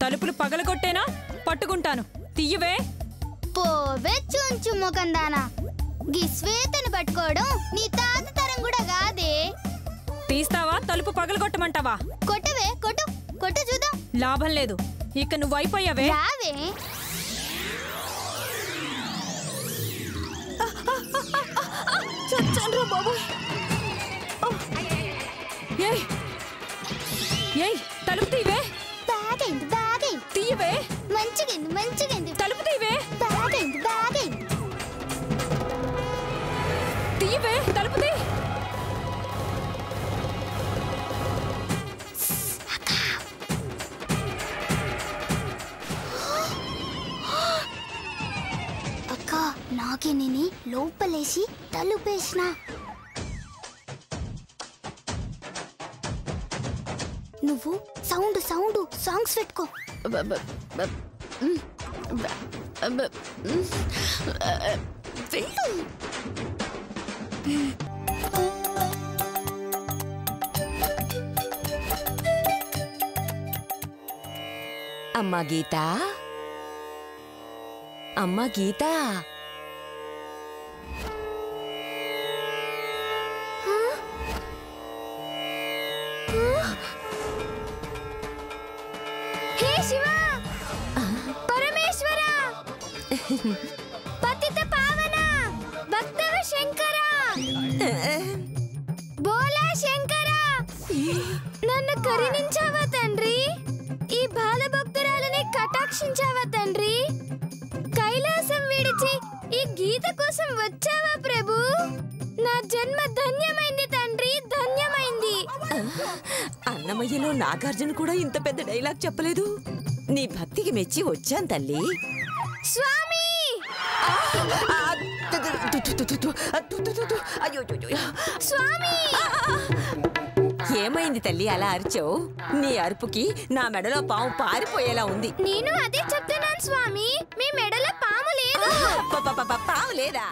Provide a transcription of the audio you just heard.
తలుపులు పగలగొట్టేనా పట్టుకుంటాను. తీయవే. పోవే చుంచు ముఖందానా. గీ శ్వేతను పట్టుకోవడం నీ తాత తరం కూడా కాదే. తీస్తావా తలుపు పగలగొట్టమంటావా? కొట్టవే, కొట్టు కొట్టు చూద్దాం. లాభం లేదు, ఇక నువ్వు అయిపోయావే. రావే. చచ్చాన్రా బాబు. ఏయ్ ఏయ్ తలుపు తీవే. బాగైంది బాగైంది. తీయవే. మంచిగైంది మంచిగైంది. తలుపు తీవే. బాగైంది బాగైంది. తీయవే తలుపు తీ. అక్క నాగిని లోపలేసి తలుపేసిన. నువ్వు సౌండ్ సౌండ్ సాంగ్స్ పెట్టుకో. అమ్మా గీత, అమ్మా గీత. హే శివ, పరమేశ్వర, పతిత పావన, భక్తవ శంకర, బోలా శంకర, నన్ను కరుణించావా తండ్రి. ఈ బాల భక్తురాలని కటాక్షించావా తండ్రి. కైలాసం విడిచి ఈ గీత కోసం వచ్చావా ప్రభు. నా జన్మ ధన్యమైంది తండ్రి, ధన్యమైంది. అన్నమయ్యలో నాగార్జున కూడా ఇంత పెద్ద డైలాగ్ చెప్పలేదు. నీ భక్తికి మెచ్చి వచ్చాను తల్లి. స్వామి స్వామి. ఏమైంది తల్లి అలా అరిచావు? నీ అరుపుకి నా మెడలో పాము పారిపోయేలా ఉంది. నేను అదే చెప్తున్నాను స్వామి, మీ మెడలో పాము లేదు. పాము లేదా?